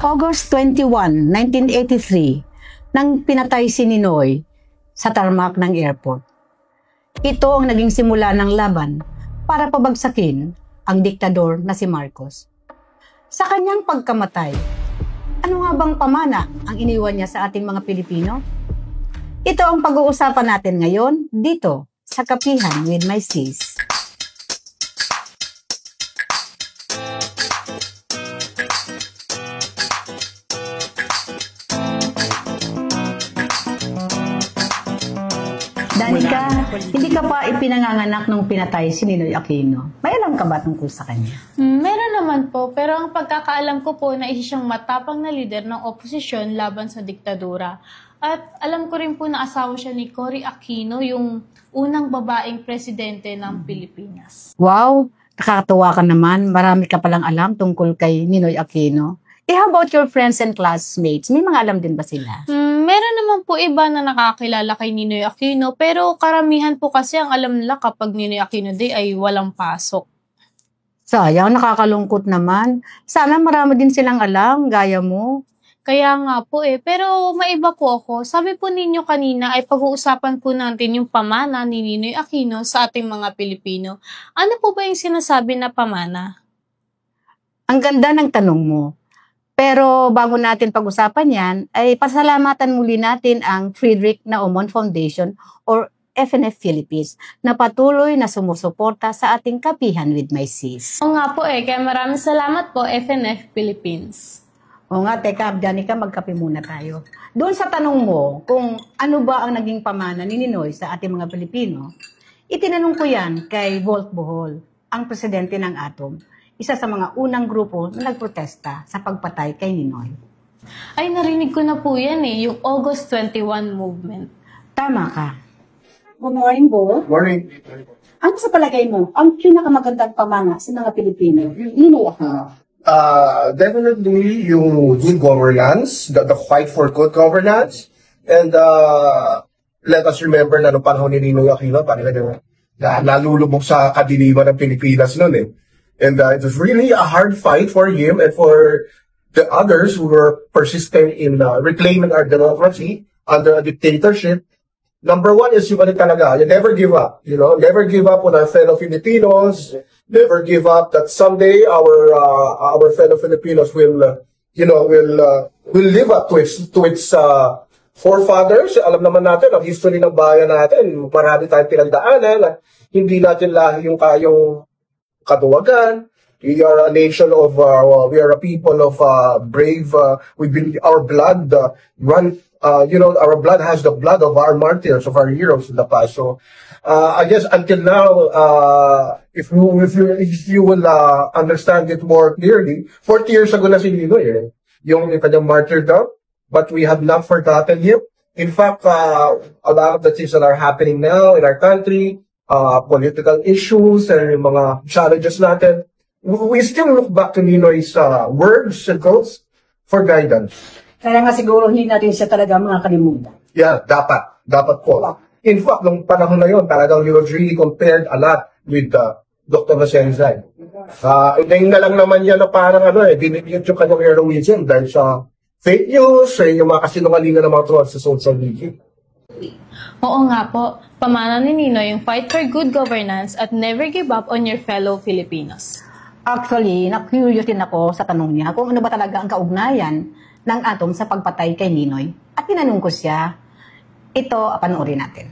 August 21, 1983, nang pinatay si Ninoy sa tarmac ng airport. Ito ang naging simula ng laban para pabagsakin ang diktador na si Marcos. Sa kanyang pagkamatay, ano nga bang pamana ang iniwan niya sa ating mga Pilipino? Ito ang pag-uusapan natin ngayon dito sa Kapihan with my sis. Danica, hindi ka pa ipinanganganak nung pinatay si Ninoy Aquino. May alam ka ba tungkol sa kanya? Meron naman po, pero ang pagkakaalam ko po na isa siyang matapang na lider ng oposisyon laban sa diktadura. At alam ko rin po na asawa siya ni Cory Aquino, yung unang babaeng presidente ng Pilipinas. Wow, nakakatuwa ka naman. Marami ka palang alam tungkol kay Ninoy Aquino. How about your friends and classmates? May mga alam din ba sila? Meron naman po iba na nakakilala kay Ninoy Aquino, pero karamihan po kasi ang alam nila kapag Ninoy Aquino Day ay walang pasok. Sayang, nakakalungkot naman. Sana marami din silang alam, gaya mo. Kaya nga po pero maiba po ako. Sabi po ninyo kanina ay pag-uusapan po natin yung pamana ni Ninoy Aquino sa ating mga Pilipino. Ano po ba yung sinasabi na pamana? Ang ganda ng tanong mo. Pero bago natin pag-usapan yan, ay pasalamatan muli natin ang Friedrich Naumann Foundation or FNF Philippines na patuloy na sumusuporta sa ating Kapihan with my sis. Oo nga po kaya maraming salamat po FNF Philippines. Oo nga, teka, Danica, magkape muna tayo. Doon sa tanong mo kung ano ba ang naging pamana ni Ninoy sa ating mga Pilipino, itinanong ko yan kay Volt Bohol, ang presidente ng ATOM. Isa sa mga unang grupo na nagprotesta sa pagpatay kay Ninoy. Ay, narinig ko na po yan yung August 21 movement. Tama ka. Good morning, Bo. Morning. Ano sa palagay mo ang pinakamagandang pamana sa mga Pilipino? Ninoy Aquino. Definitely yung good governance, the fight for good governance, and let us remember na noong panahon ni Ninoy Aquino, nalulubog sa kadiliman ng Pilipinas noon And it was really a hard fight for him and for the others who were persistent in reclaiming our democracy under a dictatorship. Number one is yung talaga, you never give up, never give up on our fellow Filipinos, never give up that someday our fellow Filipinos will live up to its forefathers. Alam naman natin, ang history ng bayan natin, marami tayong pinagdaanan, hindi natin lahi yung kayong katuwagan. We are a nation of, we are a people of brave, our blood our blood has the blood of our martyrs, of our heroes in the past. So, I guess until now, if you will understand it more clearly, 40 years ago na si Ninoy, yung kanyang martyrdom, but we have not forgotten him. In fact, a lot of the things that are happening now in our country, political issues and yung mga challenges natin, we still look back to Ninoy's words and quotes for guidance. Kaya nga siguro hindi natin siya talaga makakalimutan. Yeah, dapat po. In fact, nung panahon na yun, talagang he was really compared a lot with Dr. Masenzay. Hindi na lang naman yan na parang dinibiyot yung kanyang heroism dahil sa fake news, yung mga kasinungalingan ng mga trolls sa social media. Oo nga po, pamana ni Ninoy yung fight for good governance at never give up on your fellow Filipinos. Actually, na-curious din ako sa tanong niya kung ano ba talaga ang kaugnayan ng ATOM sa pagpatay kay Ninoy. At tinanong ko siya, ito, panoorin natin.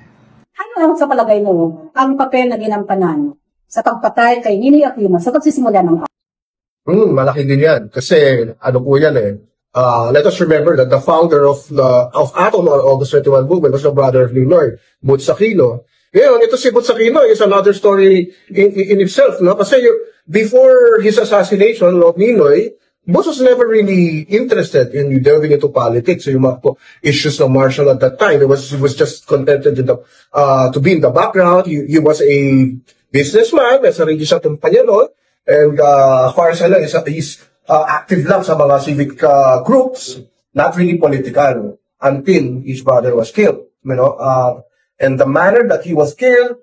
Ano sa palagay mo ang papel na ginampanan sa pagpatay kay Ninoy Aquino sa pagsisimula ng ATOM? Malaki din yan. Kasi, po yan let us remember that the founder of ATOM or August 21 movement was the brother of Ninoy, Butz Aquino. Ngayon, ito si Butz Aquino is another story in itself, no? Kasi before his assassination of Ninoy, Butz was never really interested in delving into politics. So yung mga issues ng martial at that time, he was just contented to be in the background. He was a businessman, as a religious companion, and as far as I know, he's active lang sa mga civic groups, not really political, until his brother was killed. And the manner that he was killed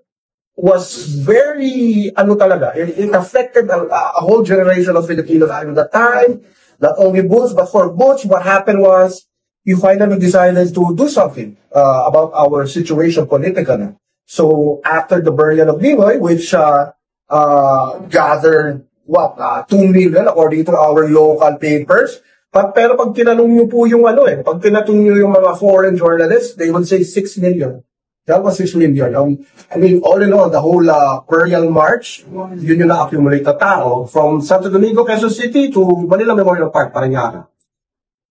was very, it affected a whole generation of Filipinos at the time. not only Butch, but for Butch, what happened was, you finally decided to do something about our situation politically. So after the burial of Ninoy, which gathered 2 million according to our local papers. Pero pag tinanong niyo po yung pag tinanong niyo yung mga foreign journalists, they would say 6 million. That was 6 million. I mean, all in all, the whole burial march, yun yung na-accumulate na tao from Santo Domingo, Quezon City to Manila Memorial Park, Parañaque.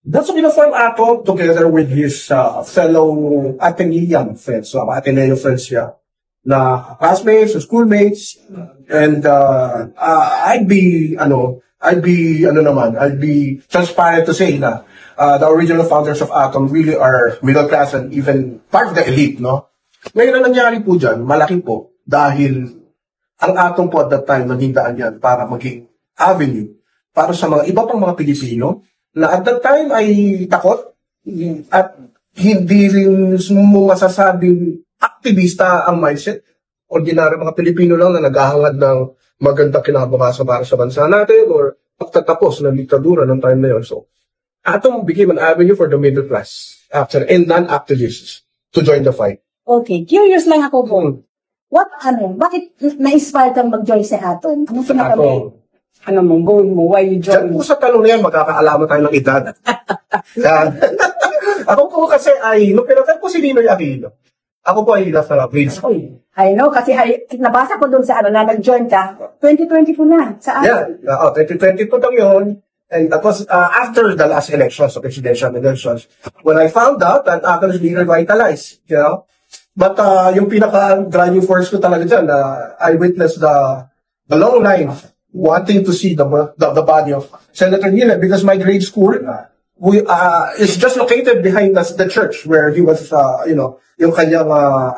That's what informed Atom together with his fellow Atenean friends, Ateneo friends siya, na classmates, schoolmates, and I'd be transparent to say na the original founders of Atom really are middle class and even part of the elite, no? Ngayon ang nangyari po dyan, malaki po, dahil ang Atom po at that time naging daan yan para maging avenue para sa mga iba pang mga Pilipino na at that time ay takot at hindi rin mo masasabing aktivista ang mindset. Ordinary mga Pilipino lang na naghahangad ng magandang kinabukasan para sa bansa natin or pagtatapos ng diktadura ng time na yun. So, Atom became an avenue for the middle class after and non-activists to join the fight. Okay, curious lang ako po. Bakit na-inspire kang mag-join sa Atom? Anong sinabi? Goal mo? Why you join? Diyan po sa tanong na yan, magkakaalaman tayo ng edad. Ako po kasi nung pinatay po si Ninoy Aquino, ako po ay nasa grade school. I know, kasi nabasa ko doon sa na nag-join ka, 2022 na, sa Atom. Yeah, 2022 lang yun. And that was after the last elections, the presidential elections, when I found out that Atom is being revitalized, you know. But yung pinaka-driving force ko talaga dyan, I witnessed the long line wanting to see the body of Senator Nila because my grade school is just located behind the church where he was, yung kanyang,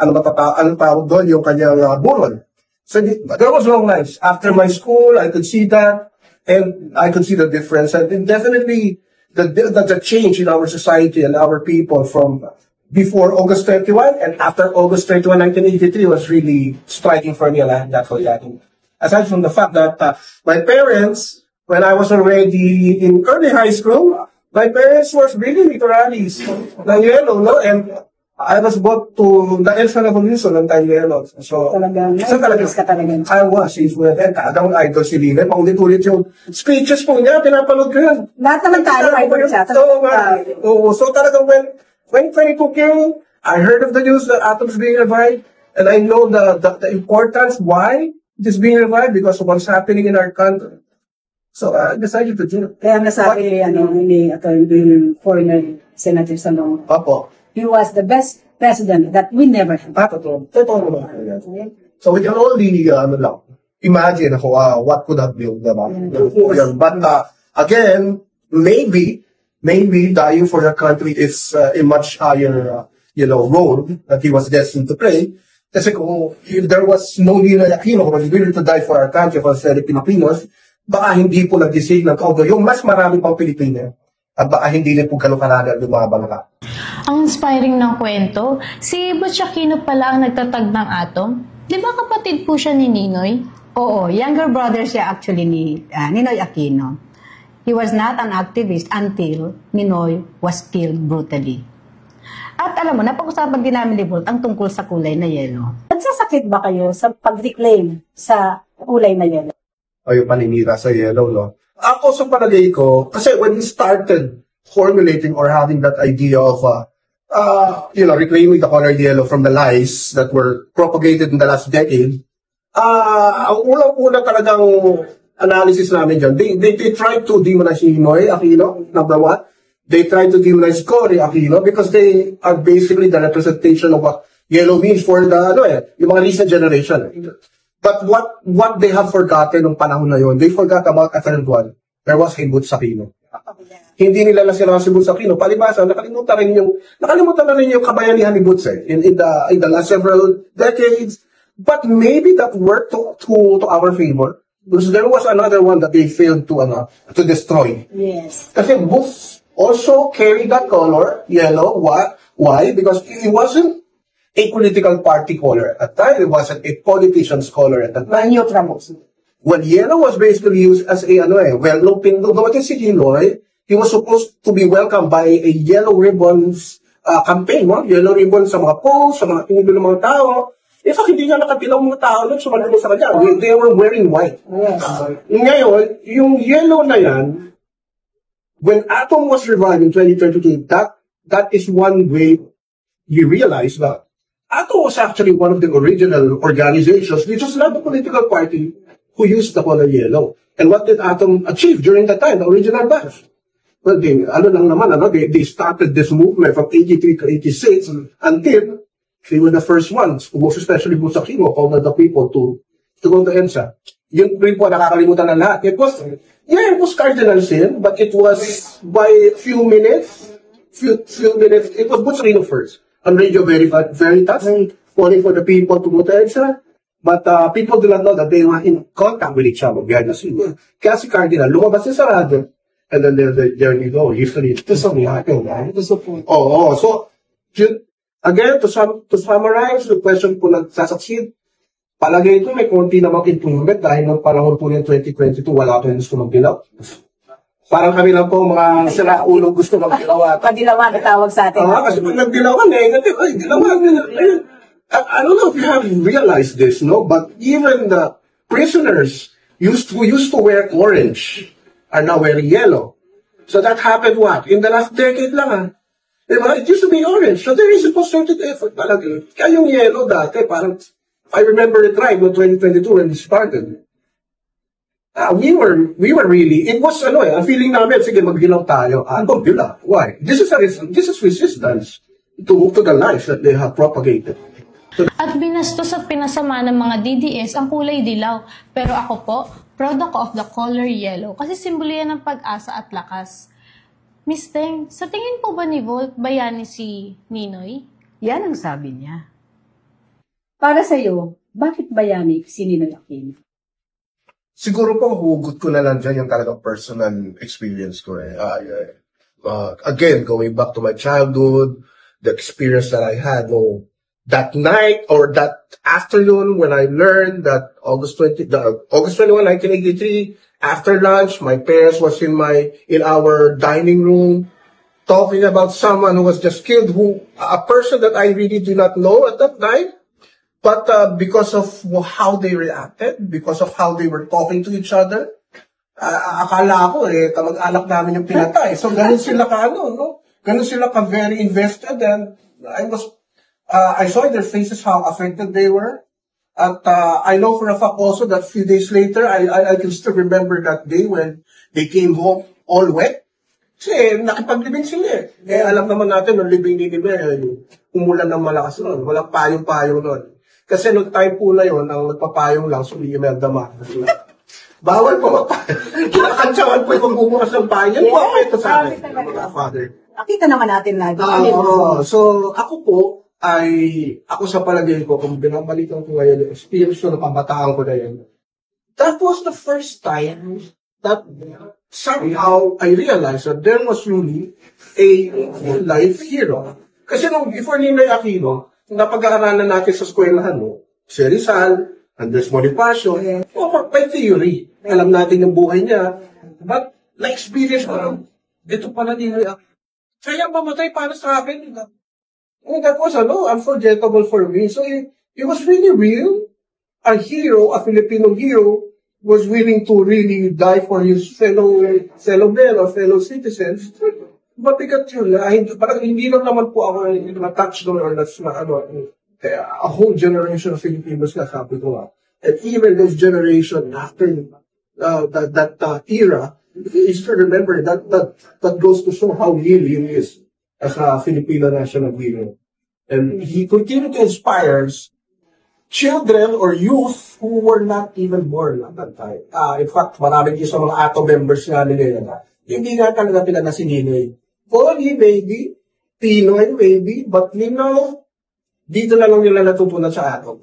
anong tawag doon, yung kanyang burol. So there was long lines. After my school, I could see that, and I could see the difference. And definitely, the change in our society and our people from before August 21 and after August 21, 1983 was really striking for me, and that's what happened. Aside from the fact that my parents, when I was already in early high school, my parents were really literaries ng yellow, no? And I was brought to the Elsa Revolution ng time yellow. So, talagang I was influenced. And talagang idol si Lina. Paulit-ulit yung speeches po niya, pinapanood ko yun. Lahat naman tayo idol siya. So talagang when 22 came, I heard of the news that Atom's being revived, and I know the importance, why it is being revived, because of what's happening in our country. So I decided to do it. Kaya nasabi ni former Senator Salong, Opo. he was the best president that we never had. Totoo naman. So we can only imagine what could have been naman. But again, maybe dying for the country is a much higher role that he was destined to play. Kasi if there was no Ninoy Aquino who was willing to die for our country, for the Filipinos, baka hindi po nag-decide ng kaudo yung mas marami pang Pilipino. At baka hindi rin po gano'ng kanada lumabang ka. Ang inspiring ng kwento, si Butch Aquino pala ang nagtatag ng Atom. Di ba kapatid po siya ni Ninoy? Oo, younger brother siya actually ni Ninoy Aquino. He was not an activist until Ninoy was killed brutally. At alam mo, napag-usapan din namin ni Volt ang tungkol sa kulay na yelo. Nagsasakit ba kayo sa pag-reclaim sa kulay na yelo? O yung paninira sa yellow, no? Ako sa palagay ko, kasi when we started formulating or having that idea of, reclaiming the color yellow from the lies that were propagated in the last decade, ang unang-unang talagang analysis namin dyan, they tried to demonize Ninoy Aquino, number one. They tried to demonize Cory Aquino because they are basically the representation of what yellow means for yung mga recent generation. But what they have forgotten nung panahon na yun, they forgot about a third one. There was a Butch Aquino. Hindi nila nasira si Butch Aquino. Palibasa, nakalimutan na rin yung kabayanihan ni Butch in the last several decades. But maybe that worked to our favor. Because there was another one that they failed to destroy. Yes. Kasi Butch also carried that color, yellow. Why? Because it wasn't a political party color at that time. It wasn't a politician's color at that time. Neutral. When yellow was basically used as a, well-known pindong dumating si Ginoy, he was supposed to be welcomed by a yellow ribbons campaign, no? Yellow ribbon sa mga posts, sa mga tinilo ng mga tao. In fact, hindi nga nakatilaw mga tao nun, sumalubong sa kanya. They were wearing white. Ngayon, yung yellow na yan, when Atom was revived in 2022, that is one way we realized that Atom was actually one of the original organizations, which was not the political party who used the color yellow. And what did Atom achieve during that time, the original batch? Well, they started this movement from 83 to 86 until they were the first ones, most especially po sa Kimo, called the people to go to EDSA. Yun rin po nakakalimutan ng lahat. It was cardinal sin, but it was by few minutes, it was Butcherino first. On Radio Veritas, calling for the people to go to EDSA. But people do not know that they were in contact with each other behind the scene. Kaya si Cardinal, lumabas sa radyo, and then there you go. Usually, ito sa mga right? So, again, to summarize, the question po nagsasucceed, palagay ito may konti namang improvement dahil ng panahon po ng 2022, wala ko yung gusto magdilaw. Parang kami lang po mga sila-ulong gusto magdilaw. Padilawan na tawag sa atin. Kasi pag nagdilawan, negative. Ay, dilawan. I don't know if you have realized this, no? But even the prisoners who used to wear orange are now wearing yellow. So that happened what? In the last decade lang, Diba? It used to be orange. So there is a concerted effort talaga. Kaya yung yellow dati, parang, if I remember it right, no, 2022 when it started, we were really, it was, ang feeling namin, sige, magdilaw tayo. Magdilaw. Why? This is resistance to the lies that they have propagated. At binastos at pinasama ng mga DDS ang kulay dilaw. Pero ako po, proud ako of the color yellow kasi simbolo yan ng pag-asa at lakas. Miss Teng, sa tingin po ba ni Volt bayani si Ninoy? Yan ang sabi niya. Para sa'yo, bakit bayani si Ninoy Aquino? Siguro po, hugot ko na lang dyan yung talagang personal experience ko. Again, going back to my childhood, the experience that I had, that night or that afternoon when I learned that August 21, 1983, after lunch, my parents was in our dining room talking about someone who was just killed, a person that I really do not know at that time. But because of how they reacted, because of how they were talking to each other, akala ko kamag-anak namin yung pinatay. So ganun sila ganun sila very invested, and I saw in their faces how affected they were. And I know for a fact also that few days later, I can still remember that day when they came home all wet. Kasi nakipaglibing sila alam naman natin, nung libing ni umulan ng malakas nun. Walang payong-payong nun. Kasi nung time po na yun, ang nagpapayong lang, so Imelda Marcos. Bawal po magpayong. Kinakantsawan po yung bumukas ng payong. Yan po ang ito sa akin, mga father. Nakita naman natin na. So, ako po, ako sa palagay ko, kung binabalikan ko ngayon, yung experience ko na kabataan ko na yun, that was the first time that somehow I realized that there was really a life hero. Kasi before Ninoy Aquino, napag-aaralan natin sa eskwelahan si Rizal, Andres Bonifacio, by theory, alam natin yung buhay niya, but na-experience ko, ito pala Ninoy Aquino. Kaya mamatay para sa akin. And that was unforgettable for me. So it was really real. A hero, a Filipino hero, was willing to really die for his fellow men or fellow citizens. But because parang hindi lang naman po ako na-touch doon or a whole generation of Filipinos na sabi ko. And even this generation after that era, is to remember that goes to show how real he is as a Filipino national hero. And he continued to inspire children or youth who were not even born at that time. In fact, marami din sa mga ATO members nga nila hindi nga talaga pinana si Ninoy. Only maybe, Pinoy maybe, but dito na lang nila natutunan sa ATO.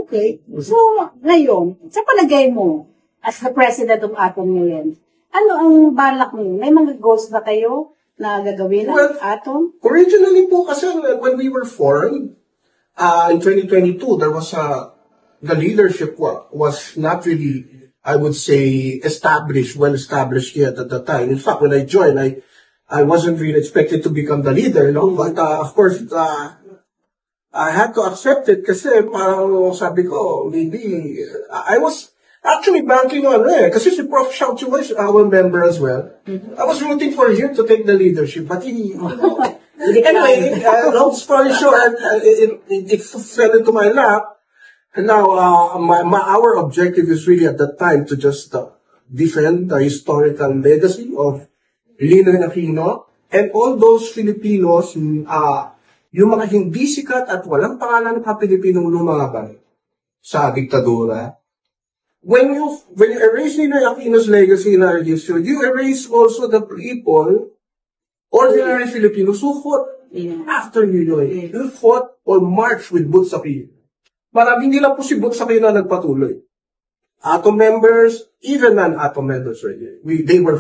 Okay. So, ngayon, sa palagay mo, as the president of ATO ngayon, ano ang balak mo? May mga goals ba kayo na gagawin ng ATO? Originally po kasi when we were formed, in 2022, there was the leadership was not really I would say, well established yet at the time. In fact, when I joined, I wasn't really expected to become the leader, but of course, I had to accept it kasi parang sabi ko, maybe, I was actually banking on kasi si Prof. Xiao was our member as well. I was rooting for him to take the leadership, but he, anyway, long story short, it fell into my lap. And now, our objective is really at that time to just defend the historical legacy of Ninoy Aquino and all those Filipinos, yung mga hindi sikat at walang pangalan ng Pilipinong lumaban sa diktadura. When you erase Ninoy Aquino's legacy in our history, you erase also the people, ordinary Filipinos who fought after Ninoy, who fought or marched with Boots Aquino. Marami, hindi lang po si Boots Aquino na nagpatuloy. Atom members, even non-atom members, they were,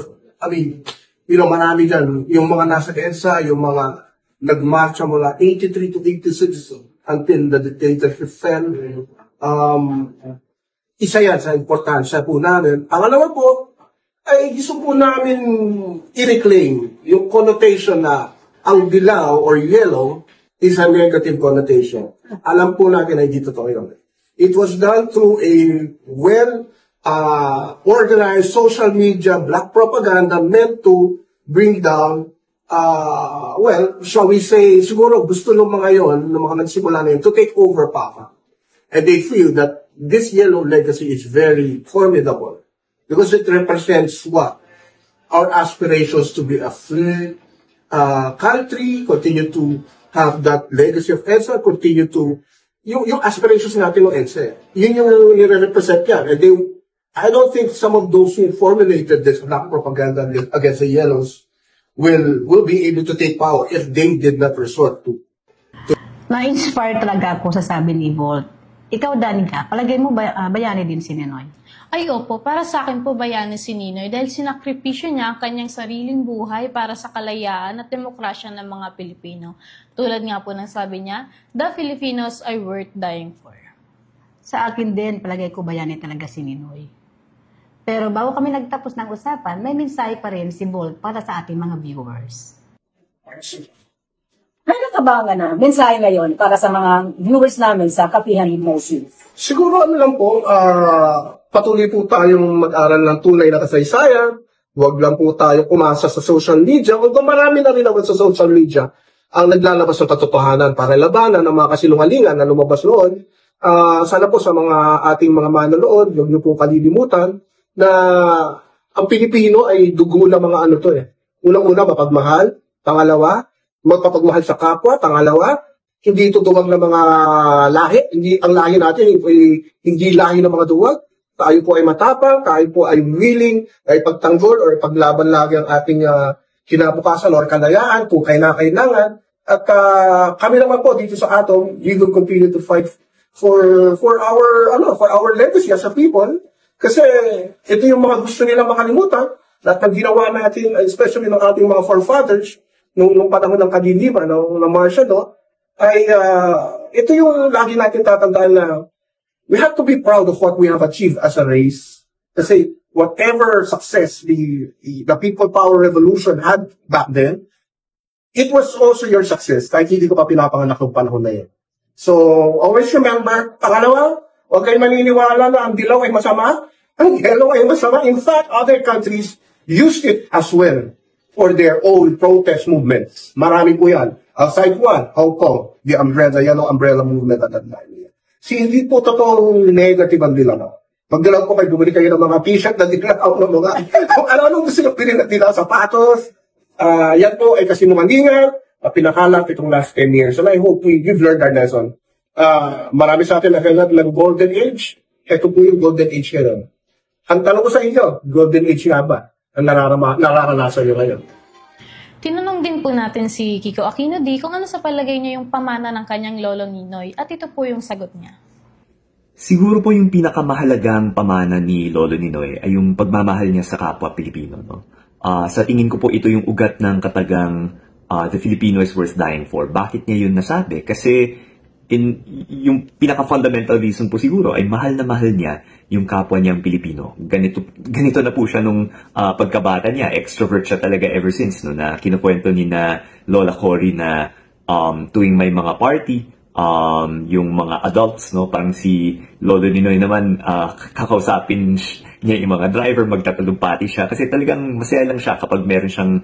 marami dyan, yung mga nasa EDSA, yung mga nagmarcha mula 83 to 86 until the dictatorship fell. Isa yan sa importansya po namin. Pangalawa po, ay gusto po namin i-reclaim yung connotation na ang dilaw or yellow is a negative connotation. Alam po natin ay di totoo yun. It was done through a organized social media black propaganda meant to bring down, shall we say, siguro gusto ng mga yon, ng mga nagsimula na yun, to take over power. And they feel that this yellow legacy is very formidable because it represents what? Our aspirations to be a free country, continue to have that legacy of EDSA, continue to, yung aspirations natin ng EDSA. Yun yung nire-represent yan. And I don't think some of those who formulated this black propaganda against the yellows will be able to take power if they did not resort to. Na-inspire talaga ako sa sabi ni Volt. Ikaw, Danica, palagay mo bayani din si Ninoy? Ay opo, para sa akin po bayani si Ninoy dahil sinakripisyo niya ang kanyang sariling buhay para sa kalayaan at demokrasya ng mga Pilipino. Tulad nga po ng sabi niya, the Filipinos are worth dying for. Sa akin din, palagay ko bayani talaga si Ninoy. Pero bago kami nagtapos ng usapan, may mensahe pa rin si Volt para sa ating mga viewers. Ano ka ba nga mensahe ngayon para sa mga viewers namin sa Kapihan Motion? Siguro lang po, patuloy po tayong mag-aral ng tunay na kasaysayan. Huwag lang po tayong umasa sa social media. Although marami na rin naman sa social media ang naglalabas ng katotohanan para labanan ng mga kasilungalingan na lumabas noon. Sana po sa mga ating mga manonood, huwag niyo po kalilimutan na ang Pilipino ay dugo ng mga Unang-una, mapagmahal. Pangalawa, magpapagmahal sa kapwa. Pangalawa, hindi ito duwag ng mga lahi. Ang lahi natin hindi lahi ng mga duwag. Tayo po ay matapang, tayo po ay willing ay pagtanggol or paglaban lagi ang ating kinabukasan or kalayaan kung kailangan. At kami naman po dito sa Atom, we will continue to fight for our legacy as a people. Kasi ito yung mga gusto nilang makalimutan. Lahat ng ginawa natin, especially ng ating mga forefathers, nung panahon ng kadiliman, ng Marcia, ay ito yung lagi natin tatandaan na we have to be proud of what we have achieved as a race. Kasi whatever success the People Power Revolution had back then, it was also your success, kahit hindi ko pa pinapanganak ng panahon na yun. So, always remember, pangalawa, huwag kayong maniniwala na ang dilaw ay masama, ang yellow ay masama. In fact, other countries used it as well for their own protest movements. Marami po yan. Aside one, Hong Kong, the yellow umbrella movement at that time. Hindi po totoong negative ang dilaw. Pag dilaw po kayo, bumili kayo ng mga t-shirt na dilaw ng mga, kung ano-ano gusto nyo pinili na dilaw, sapatos. Yan po ay kasi numangingan, pinakalat itong last 10 years. And I hope we've learned our lesson. Marami sa atin na ng golden age. Ito po yung golden age ngayon. Ang tanong ko sa inyo, golden age nga ba ang nararanasan nyo ngayon? Tinanong din po natin si Kiko Aquino D kung ano sa palagay niya yung pamana ng kanyang lolo Ninoy at ito po yung sagot niya. Siguro po yung pinakamahalagang pamana ni Lolo Ninoy ay yung pagmamahal niya sa kapwa Pilipino. No? Sa tingin ko po ito yung ugat ng katagang the Filipino is worth dying for. Bakit niya yun nasabi? Kasi yung pinaka-fundamental reason po siguro ay mahal na mahal niya yung kapwa niyang Pilipino. Ganito na po siya nung pagkabata niya. Extrovert siya talaga ever since, no, na kinukwento ni na Lola Cory na tuwing may mga party, yung mga adults, no, parang si Lolo Ninoy naman, kakausapin niya yung mga driver, magtatalumpati siya kasi talagang masaya lang siya kapag meron siyang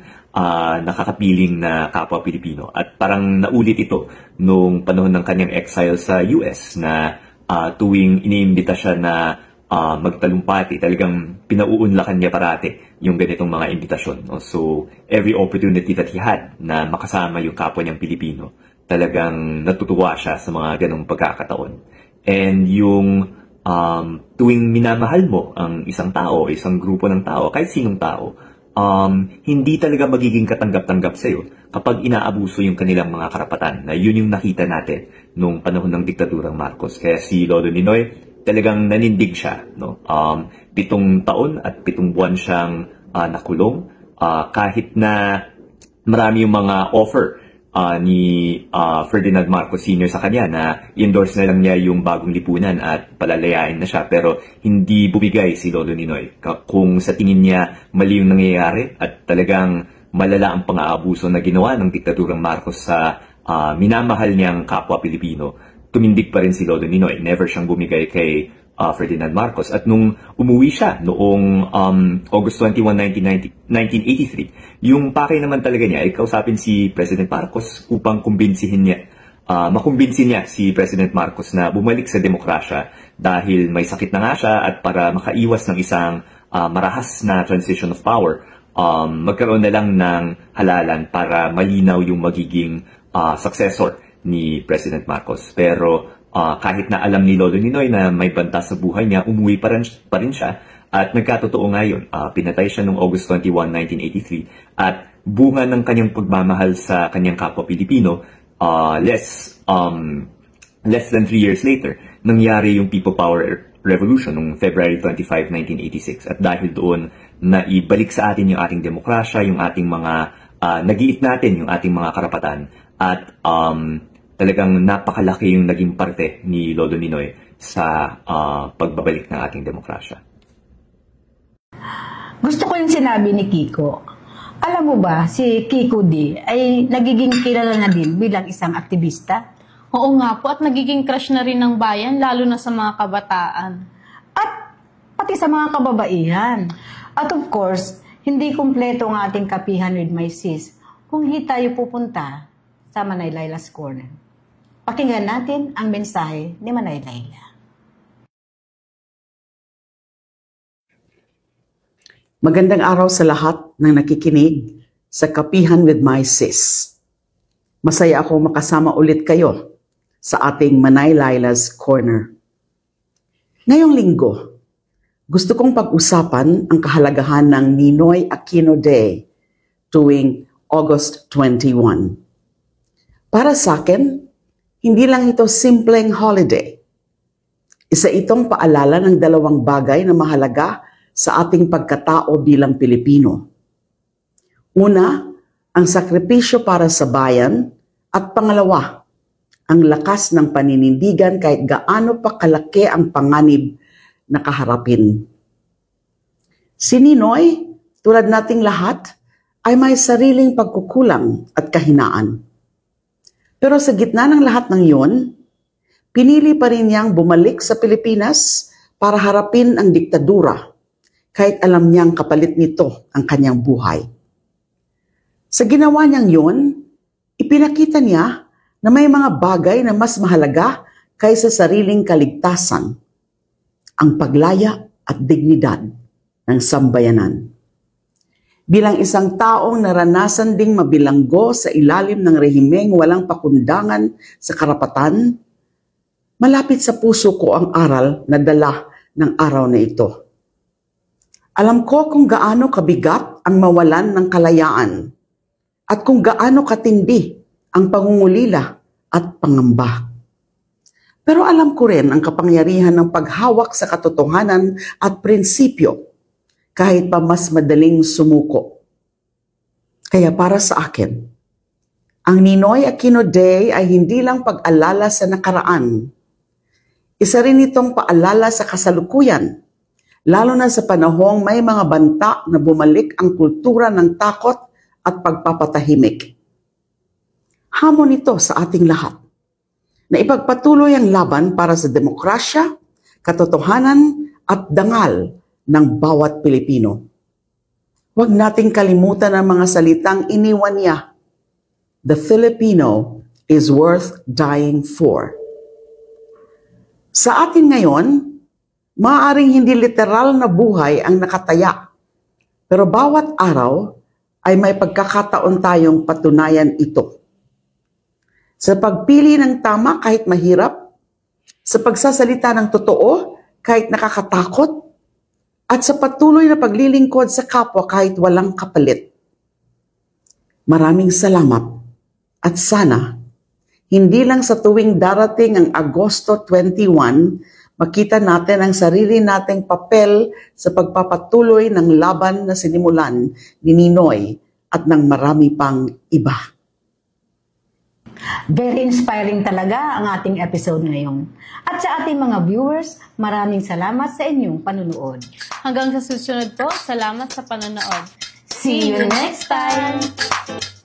nakakapiling na kapwa Pilipino. At parang naulit ito nung panahon ng kanyang exile sa US na tuwing iniimbita siya na magtalumpati, talagang pinauunlakan niya parate yung ganitong mga imbitasyon, no? So, every opportunity that he had na makasama yung kapwa niyang Pilipino, talagang natutuwa siya sa mga ganong pagkakataon. And yung tuwing minamahal mo ang isang tao, isang grupo ng tao, kahit sinong tao, hindi talaga magiging katanggap-tanggap sa'yo kapag inaabuso yung kanilang mga karapatan. Na yun yung nakita natin nung panahon ng diktadurang Marcos. Kaya si Lolo Ninoy, talagang nanindig siya, no? 7 taon at 7 buwan siyang nakulong. Kahit na marami yung mga offer ni Ferdinand Marcos Sr. sa kanya na endorse na lang niya yung bagong lipunan at palalayain na siya, pero hindi bumigay si Lolo Ninoy. Kung sa tingin niya mali yung nangyayari at talagang malala ang pang-aabuso na ginawa ng diktadurang Marcos sa minamahal niyang kapwa Pilipino, tumindig pa rin si Lolo Ninoy. Never siyang bumigay kay Ferdinand Marcos. At nung umuwi siya noong August 21, 1983, yung pakay naman talaga niya ay kausapin si President Marcos upang makumbinsi niya si President Marcos na bumalik sa demokrasya dahil may sakit na nga siya at para makaiwas ng isang marahas na transition of power, magkaroon na lang ng halalan para malinaw yung magiging successor ni President Marcos. Pero kahit na alam ni Lolo Ninoy na may banta sa buhay niya, umuwi pa rin siya. At nagkatotoo nga yun. Pinatay siya noong August 21, 1983. At bunga ng kanyang pagmamahal sa kanyang kapwa Pilipino, less than 3 years later, nangyari yung People Power Revolution noong February 25, 1986. At dahil doon, naibalik sa atin yung ating demokrasya, yung ating mga, nagiit natin yung ating mga karapatan. At talagang napakalaki yung naging parte ni Lolo Ninoy sa pagbabalik ng ating demokrasya. Gusto ko yung sinabi ni Kiko. Alam mo ba, si Kiko D ay nagiging kilala na din bilang isang aktivista? Oo nga po, at nagiging crush na rin ng bayan, lalo na sa mga kabataan. At pati sa mga kababaihan. At of course, hindi kumpleto ang ating kapihan with my sis kung hindi tayo pupunta sa Manay Layla's Corner. Pakinggan natin ang mensahe ni Manay Layla. Magandang araw sa lahat ng nakikinig sa Kapihan with My Sis. Masaya ako makasama ulit kayo sa ating Manay Layla's Corner. Ngayong linggo, gusto kong pag-usapan ang kahalagahan ng Ninoy Aquino Day tuwing August 21. Para sa akin, hindi lang ito simpleng holiday. Isa itong paalala ng 2 bagay na mahalaga sa ating pagkatao bilang Pilipino. Una, ang sakripisyo para sa bayan, at pangalawa, ang lakas ng paninindigan kahit gaano pa kalaki ang panganib na kaharapin. Si Ninoy, tulad nating lahat, ay may sariling pagkukulang at kahinaan. Pero sa gitna ng lahat ng iyon, pinili pa rin niyang bumalik sa Pilipinas para harapin ang diktadura, kahit alam niyang kapalit nito ang kanyang buhay. Sa ginawa niyang yun, ipinakita niya na may mga bagay na mas mahalaga kaysa sariling kaligtasan, ang paglaya at dignidad ng sambayanan. Bilang isang taong naranasan ding mabilanggo sa ilalim ng rehimeng walang pakundangan sa karapatan, malapit sa puso ko ang aral na dala ng araw na ito. Alam ko kung gaano kabigat ang mawalan ng kalayaan at kung gaano katindi ang pangungulila at pangamba. Pero alam ko rin ang kapangyarihan ng paghawak sa katotohanan at prinsipyo kahit pa mas madaling sumuko. Kaya para sa akin, Ang Ninoy Aquino Day ay hindi lang pag-alala sa nakaraan. Isa rin itong paalala sa kasalukuyan, lalo na sa panahong may mga banta na bumalik ang kultura ng takot at pagpapatahimik. Hamon ito sa ating lahat na ipagpatuloy ang laban para sa demokrasya, katotohanan at dangal ng bawat Pilipino. Huwag nating kalimutan ang mga salitang iniwan niya. The Filipino is worth dying for. Sa atin ngayon, maaaring hindi literal na buhay ang nakataya, pero bawat araw ay may pagkakataon tayong patunayan ito. Sa pagpili ng tama kahit mahirap, sa pagsasalita ng totoo kahit nakakatakot, at sa patuloy na paglilingkod sa kapwa kahit walang kapalit. Maraming salamat at sana, hindi lang sa tuwing darating ang Agosto 21, makita natin ang sarili nating papel sa pagpapatuloy ng laban na sinimulan ni Ninoy at ng marami pang iba. Very inspiring talaga ang ating episode ngayon. At sa ating mga viewers, maraming salamat sa inyong panunood. Hanggang sa susunod po, salamat sa panonood. See you next time!